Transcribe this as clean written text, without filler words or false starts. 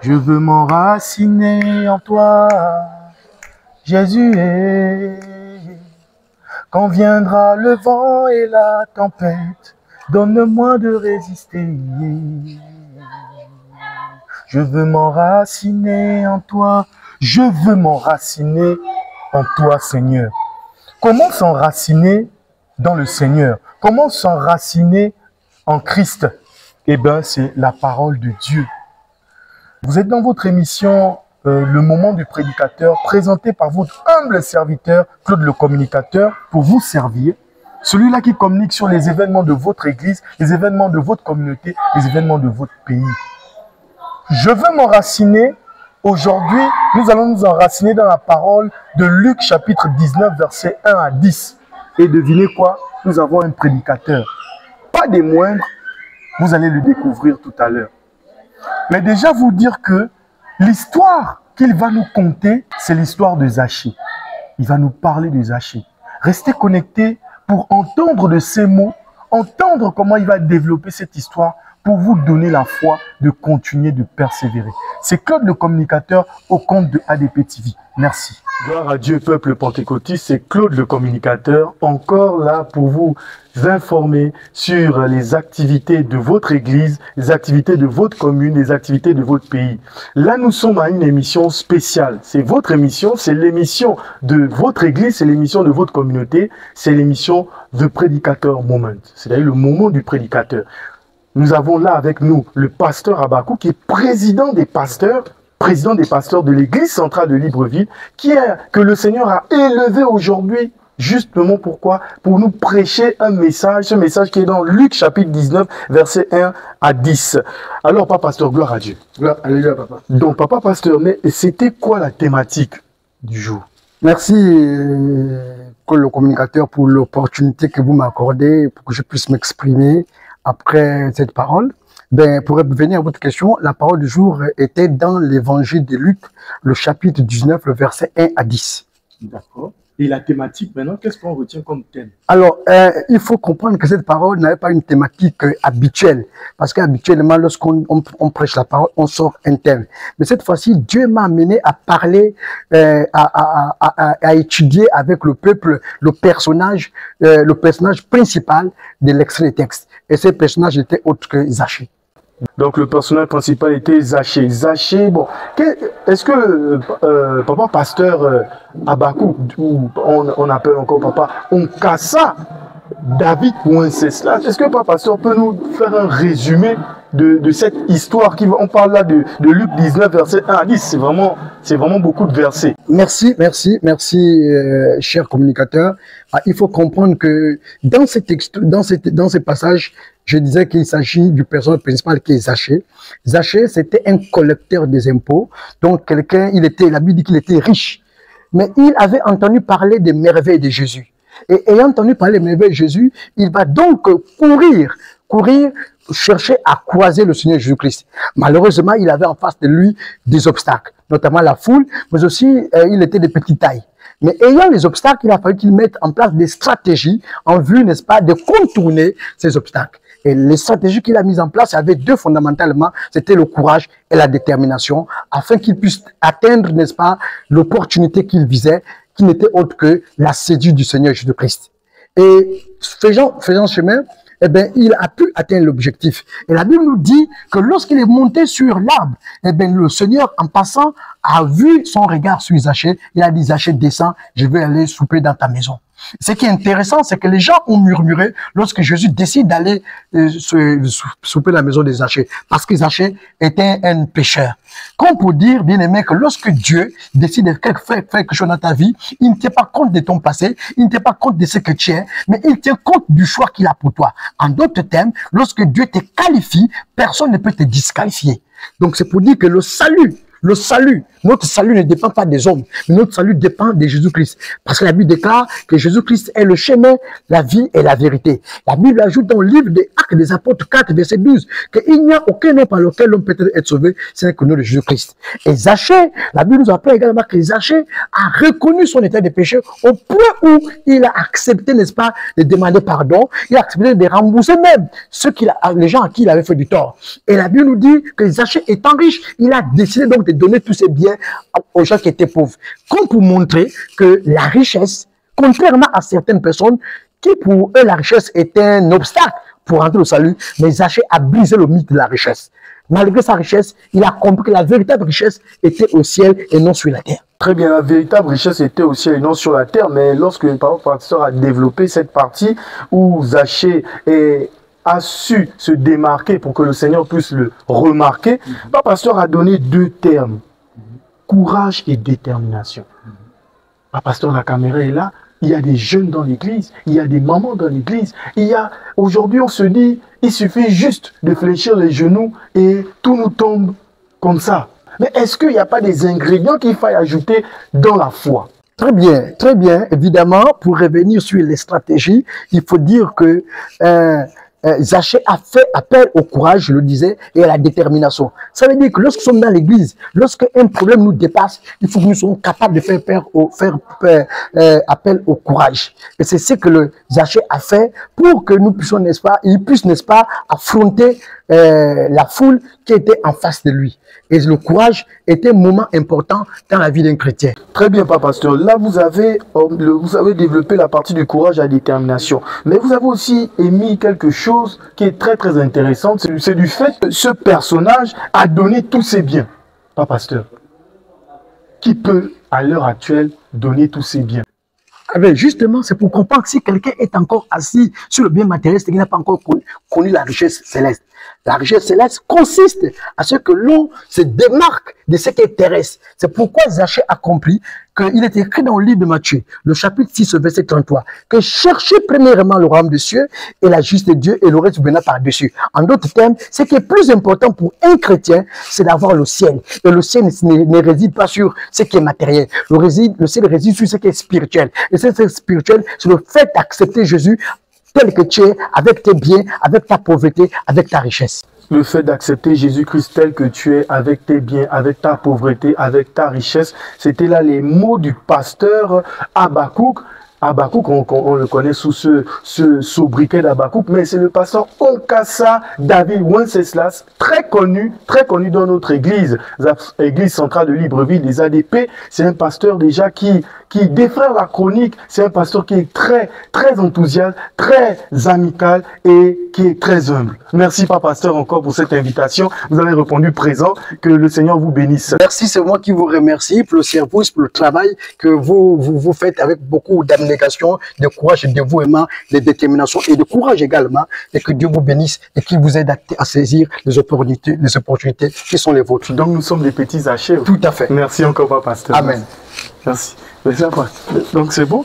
Je veux m'enraciner en toi, Jésus. Quand viendra le vent et la tempête, donne-moi de résister. Je veux m'enraciner en toi. Je veux m'enraciner en toi, Seigneur. Comment s'enraciner dans le Seigneur? Comment s'enraciner en Christ? Eh bien, c'est la parole de Dieu. Vous êtes dans votre émission Le Moment du Prédicateur, présenté par votre humble serviteur, Claude le Communicateur, pour vous servir. Celui-là qui communique sur les événements de votre église, les événements de votre communauté, les événements de votre pays. Je veux m'enraciner. Aujourd'hui, nous allons nous enraciner dans la parole de Luc chapitre 19, versets 1 à 10. Et devinez quoi? Nous avons un prédicateur. Pas des moindres, vous allez le découvrir tout à l'heure. Mais déjà vous dire que l'histoire qu'il va nous conter, c'est l'histoire de Zachée. Il va nous parler de Zachée. Restez connectés pour entendre de ces mots, entendre comment il va développer cette histoire pour vous donner la foi de continuer de persévérer. C'est Claude le Communicateur au compte de ADP TV. Merci. Gloire à Dieu, peuple pentecôtiste, c'est Claude le Communicateur, encore là pour vous informer sur les activités de votre église, les activités de votre commune, les activités de votre pays. Là, nous sommes à une émission spéciale. C'est votre émission, c'est l'émission de votre église, c'est l'émission de votre communauté, c'est l'émission The Prédicateur Moment, c'est-à-dire le moment du prédicateur. Nous avons là avec nous le pasteur Abakou, qui est président des pasteurs de l'église centrale de Libreville, que le Seigneur a élevé aujourd'hui, justement pourquoi? Pour nous prêcher un message, ce message qui est dans Luc chapitre 19, versets 1 à 10. Alors, Papa Pasteur, gloire à Dieu. Gloire, alléluia, Papa. Donc, Papa Pasteur, mais c'était quoi la thématique du jour? Merci, le communicateur, pour l'opportunité que vous m'accordez pour que je puisse m'exprimer après cette parole. Ben, pour revenir à votre question, la parole du jour était dans l'évangile de Luc, le chapitre 19, le verset 1 à 10. D'accord. Et la thématique, maintenant, qu'est-ce qu'on retient comme thème? Alors, il faut comprendre que cette parole n'avait pas une thématique habituelle. Parce qu'habituellement, lorsqu'on prêche la parole, on sort un thème. Mais cette fois-ci, Dieu m'a amené à parler, à étudier avec le peuple le personnage principal de l'extrait des textes. Et ce personnage était autre que Zachée. Donc, le personnage principal était Zachée. Zachée, bon, est-ce que Papa Pasteur Abakou, ou on appelle encore Papa Onkassa, David Wenceslav, est-ce que Papa Pasteur peut nous faire un résumé de cette histoire on parle là de Luc 19, verset 1 à 10, c'est vraiment beaucoup de versets. Merci, cher communicateur. Il faut comprendre que dans ces passages, je disais qu'il s'agit du personnage principal qui est Zachée. Zachée, c'était un collecteur des impôts. Donc, la Bible dit qu'il était riche. Mais il avait entendu parler des merveilles de Jésus. Et ayant entendu parler des merveilles de Jésus, il va donc courir, chercher à croiser le Seigneur Jésus-Christ. Malheureusement, il avait en face de lui des obstacles, notamment la foule, mais aussi il était de petite taille. Mais ayant les obstacles, il a fallu qu'il mette en place des stratégies en vue, n'est-ce pas, de contourner ces obstacles. Et les stratégies qu'il a mises en place avaient deux fondamentalement, c'était le courage et la détermination, afin qu'il puisse atteindre, n'est-ce pas, l'opportunité qu'il visait, qui n'était autre que la séduction du Seigneur Jésus-Christ. Et faisant chemin, eh bien, il a pu atteindre l'objectif. Et la Bible nous dit que lorsqu'il est monté sur l'arbre, eh bien, le Seigneur, en passant, a vu son regard sur Zachée. Il a dit, Zachée, descends, je vais aller souper dans ta maison. Ce qui est intéressant, c'est que les gens ont murmuré lorsque Jésus décide d'aller souper dans la maison de Zachée, parce que Zachée était un pécheur. Comme pour dire, bien aimé, que lorsque Dieu décide de faire quelque chose dans ta vie, il ne tient pas compte de ton passé, il ne tient pas compte de ce que tu es, mais il tient compte du choix qu'il a pour toi. En d'autres termes, lorsque Dieu te qualifie, personne ne peut te disqualifier. Donc c'est pour dire que le salut le salut, notre salut ne dépend pas des hommes, mais notre salut dépend de Jésus-Christ. Parce que la Bible déclare que Jésus-Christ est le chemin, la vie et la vérité. La Bible ajoute dans le livre des Actes des Apôtres 4, verset 12, qu'il n'y a aucun nom par lequel l'homme peut être sauvé, c'est que le nom de Jésus-Christ. Et Zachée, la Bible nous apprend également que Zachée a reconnu son état de péché au point où il a accepté, n'est-ce pas, de demander pardon, il a accepté de rembourser même les gens à qui il avait fait du tort. Et la Bible nous dit que Zachée étant riche, il a décidé donc de donner tous ses biens aux gens qui étaient pauvres. Comme pour montrer que la richesse, contrairement à certaines personnes qui pour eux la richesse était un obstacle pour entrer au salut, mais Zachée a brisé le mythe de la richesse. Malgré sa richesse, il a compris que la véritable richesse était au ciel et non sur la terre. Très bien, la véritable richesse était au ciel et non sur la terre, mais lorsque le pasteur a développé cette partie où Zachée a su se démarquer pour que le Seigneur puisse le remarquer, le pasteur a donné deux termes, courage et détermination. Pasteur, la caméra est là. Il y a des jeunes dans l'église, il y a des mamans dans l'église. Aujourd'hui, on se dit, il suffit juste de fléchir les genoux et tout nous tombe comme ça. Mais est-ce qu'il n'y a pas des ingrédients qu'il faille ajouter dans la foi? Très bien, très bien. Évidemment, pour revenir sur les stratégies, il faut dire que Zachée a fait appel au courage, je le disais, et à la détermination. Ça veut dire que lorsque nous sommes dans l'église, lorsque un problème nous dépasse, il faut que nous soyons capables de faire appel au courage. Et c'est ce que le Zachée a fait pour que nous puissions, n'est-ce pas, il puisse, n'est-ce pas, affronter la foule qui était en face de lui. Et le courage était un moment important dans la vie d'un chrétien. Très bien, pasteur. Là, vous avez développé la partie du courage à la détermination. Mais vous avez aussi émis quelque chose qui est très, très intéressant. C'est du fait que ce personnage a donné tous ses biens. Pasteur. Qui peut, à l'heure actuelle, donner tous ses biens? Ah ben justement, c'est pour comprendre que si quelqu'un est encore assis sur le bien matériel, c'est qu'il n'a pas encore connu la richesse céleste. La richesse céleste consiste à ce que l'on se démarque de ce qui est terrestre. C'est pourquoi Zachée a compris qu'il est écrit dans le livre de Matthieu, le chapitre 6, verset 33, que cherchez premièrement le royaume des cieux et la justice de Dieu et le reste viendra par-dessus. En d'autres termes, ce qui est plus important pour un chrétien, c'est d'avoir le ciel. Et le ciel ne réside pas sur ce qui est matériel. Le ciel réside sur ce qui est spirituel. Et ce qui est spirituel, c'est le fait d'accepter Jésus tel que tu es, avec tes biens, avec ta pauvreté, avec ta richesse. Le fait d'accepter Jésus-Christ tel que tu es, avec tes biens, avec ta pauvreté, avec ta richesse, c'était là les mots du pasteur Habakkuk. Habakkuk, on le connaît sous ce sobriquet d'Habakkuk, mais c'est le pasteur Onkassa David Wenceslas, très connu dans notre église, l'église centrale de Libreville, des ADP. C'est un pasteur déjà qui défraie la chronique, c'est un pasteur qui est très, très enthousiaste, très amical et qui est très humble. Merci, pasteur, encore pour cette invitation. Vous avez répondu présent. Que le Seigneur vous bénisse. Merci, c'est moi qui vous remercie pour le service, pour le travail que vous faites avec beaucoup d'abnégation, de courage, de dévouement, de détermination et de courage également. Et que Dieu vous bénisse et qu'il vous aide à saisir les opportunités qui sont les vôtres. Donc nous sommes des petits Zachée. Tout à fait. Merci encore, pasteur. Amen. Merci. Donc c'est bon?